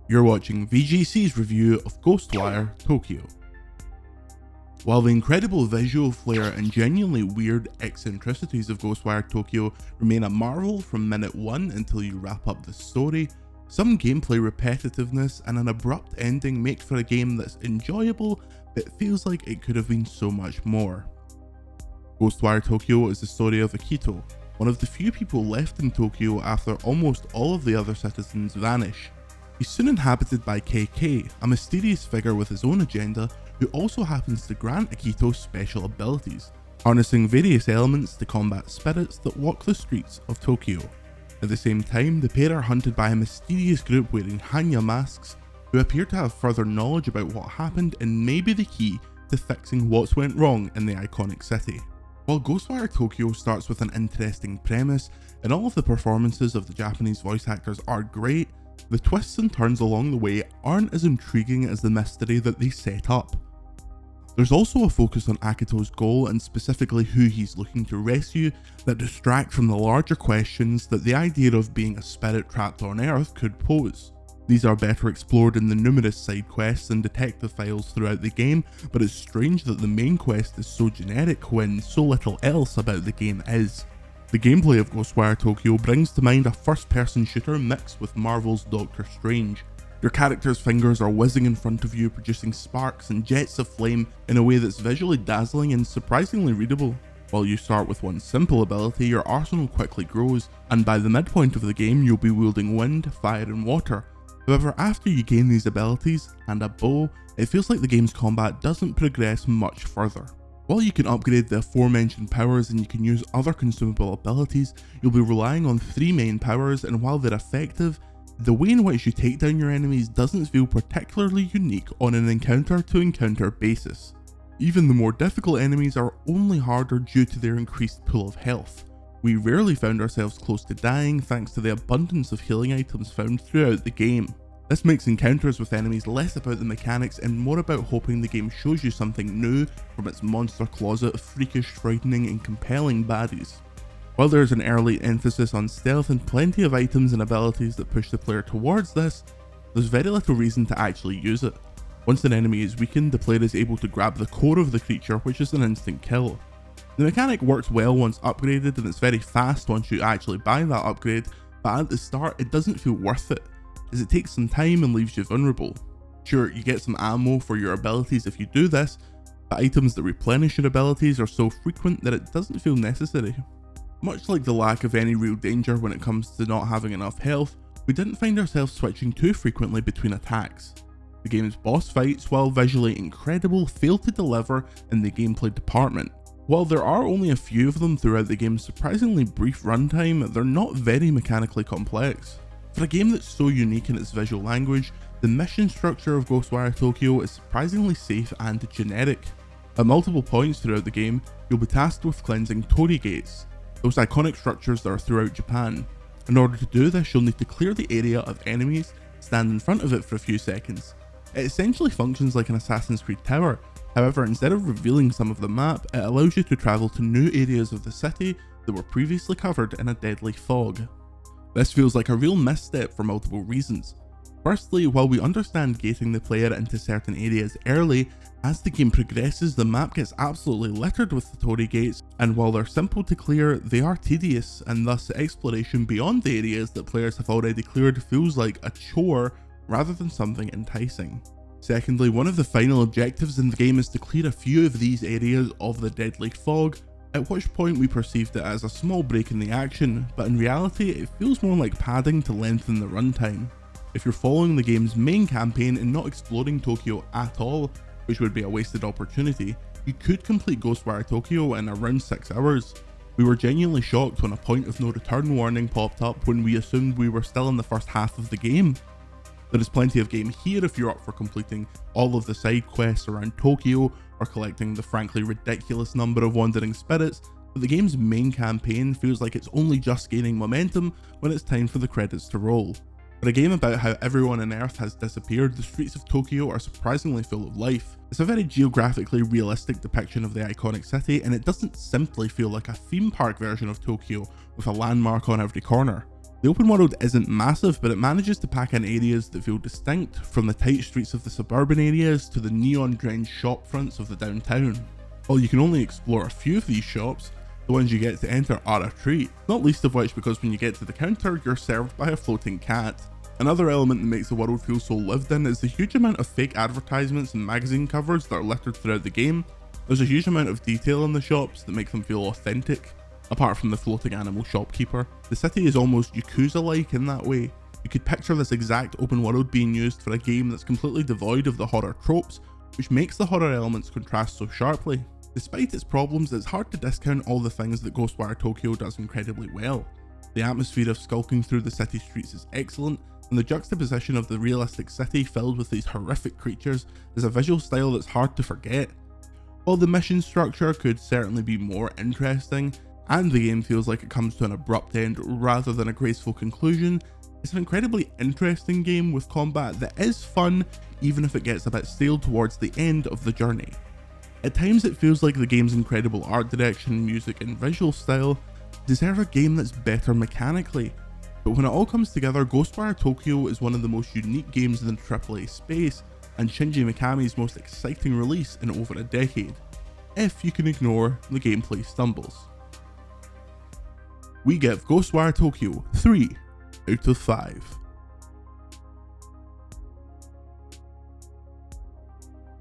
You're watching VGC's review of Ghostwire Tokyo. While the incredible visual flair and genuinely weird eccentricities of Ghostwire Tokyo remain a marvel from minute 1 until you wrap up the story, some gameplay repetitiveness and an abrupt ending make for a game that's enjoyable but feels like it could have been so much more. Ghostwire Tokyo is the story of Akito, one of the few people left in Tokyo after almost all of the other citizens vanish. He's soon inhabited by KK, a mysterious figure with his own agenda who also happens to grant Akito special abilities, harnessing various elements to combat spirits that walk the streets of Tokyo. At the same time, the pair are hunted by a mysterious group wearing Hanya masks who appear to have further knowledge about what happened and may be the key to fixing what's went wrong in the iconic city. While Ghostwire Tokyo starts with an interesting premise and all of the performances of the Japanese voice actors are great, the twists and turns along the way aren't as intriguing as the mystery that they set up. There's also a focus on Akito's goal and specifically who he's looking to rescue that distract from the larger questions that the idea of being a spirit trapped on Earth could pose. These are better explored in the numerous side quests and detective files throughout the game, but it's strange that the main quest is so generic when so little else about the game is. The gameplay of Ghostwire Tokyo brings to mind a first-person shooter mixed with Marvel's Doctor Strange. Your character's fingers are whizzing in front of you, producing sparks and jets of flame in a way that's visually dazzling and surprisingly readable. While you start with one simple ability, your arsenal quickly grows, and by the midpoint of the game you'll be wielding wind, fire and water. However, after you gain these abilities, and a bow, it feels like the game's combat doesn't progress much further. While you can upgrade the aforementioned powers and you can use other consumable abilities, you'll be relying on 3 main powers, and while they're effective, the way in which you take down your enemies doesn't feel particularly unique on an encounter to encounter basis. Even the more difficult enemies are only harder due to their increased pool of health. We rarely found ourselves close to dying thanks to the abundance of healing items found throughout the game. This makes encounters with enemies less about the mechanics and more about hoping the game shows you something new from its monster closet of freakish, frightening and compelling baddies. While there is an early emphasis on stealth and plenty of items and abilities that push the player towards this, there's very little reason to actually use it. Once an enemy is weakened, the player is able to grab the core of the creature, which is an instant kill. The mechanic works well once upgraded and it's very fast once you actually buy that upgrade, but at the start it doesn't feel worth it, as it takes some time and leaves you vulnerable. Sure, you get some ammo for your abilities if you do this, but items that replenish your abilities are so frequent that it doesn't feel necessary. Much like the lack of any real danger when it comes to not having enough health, we didn't find ourselves switching too frequently between attacks. The game's boss fights, while visually incredible, fail to deliver in the gameplay department. While there are only a few of them throughout the game's surprisingly brief runtime, they're not very mechanically complex. For a game that's so unique in its visual language, the mission structure of Ghostwire Tokyo is surprisingly safe and generic. At multiple points throughout the game, you'll be tasked with cleansing torii gates, those iconic structures that are throughout Japan. In order to do this, you'll need to clear the area of enemies, stand in front of it for a few seconds. It essentially functions like an Assassin's Creed tower, however instead of revealing some of the map, it allows you to travel to new areas of the city that were previously covered in a deadly fog. This feels like a real misstep for multiple reasons. Firstly, while we understand gating the player into certain areas early, as the game progresses the map gets absolutely littered with the torii gates, and while they're simple to clear, they are tedious, and thus exploration beyond the areas that players have already cleared feels like a chore rather than something enticing. Secondly, one of the final objectives in the game is to clear a few of these areas of the deadly fog, at which point we perceived it as a small break in the action, but in reality it feels more like padding to lengthen the runtime. If you're following the game's main campaign and not exploring Tokyo at all, which would be a wasted opportunity, you could complete Ghostwire Tokyo in around 6 hours. We were genuinely shocked when a point of no return warning popped up when we assumed we were still in the first half of the game. There is plenty of game here if you're up for completing all of the side quests around Tokyo or collecting the frankly ridiculous number of wandering spirits, but the game's main campaign feels like it's only just gaining momentum when it's time for the credits to roll. For a game about how everyone on Earth has disappeared, the streets of Tokyo are surprisingly full of life. It's a very geographically realistic depiction of the iconic city, and it doesn't simply feel like a theme park version of Tokyo with a landmark on every corner. The open world isn't massive, but it manages to pack in areas that feel distinct, from the tight streets of the suburban areas to the neon-drenched shop fronts of the downtown. While you can only explore a few of these shops, the ones you get to enter are a treat, not least of which because when you get to the counter, you're served by a floating cat. Another element that makes the world feel so lived in is the huge amount of fake advertisements and magazine covers that are littered throughout the game. There's a huge amount of detail in the shops that make them feel authentic. Apart from the floating animal shopkeeper, the city is almost Yakuza-like in that way. You could picture this exact open world being used for a game that's completely devoid of the horror tropes, which makes the horror elements contrast so sharply. Despite its problems, it's hard to discount all the things that Ghostwire Tokyo does incredibly well. The atmosphere of skulking through the city streets is excellent, and the juxtaposition of the realistic city filled with these horrific creatures is a visual style that's hard to forget. While the mission structure could certainly be more interesting, and the game feels like it comes to an abrupt end rather than a graceful conclusion, it's an incredibly interesting game with combat that is fun even if it gets a bit stale towards the end of the journey. At times it feels like the game's incredible art direction, music and visual style deserve a game that's better mechanically, but when it all comes together, Ghostwire Tokyo is one of the most unique games in the AAA space and Shinji Mikami's most exciting release in over a decade, if you can ignore the gameplay stumbles. We give Ghostwire Tokyo 3 out of 5.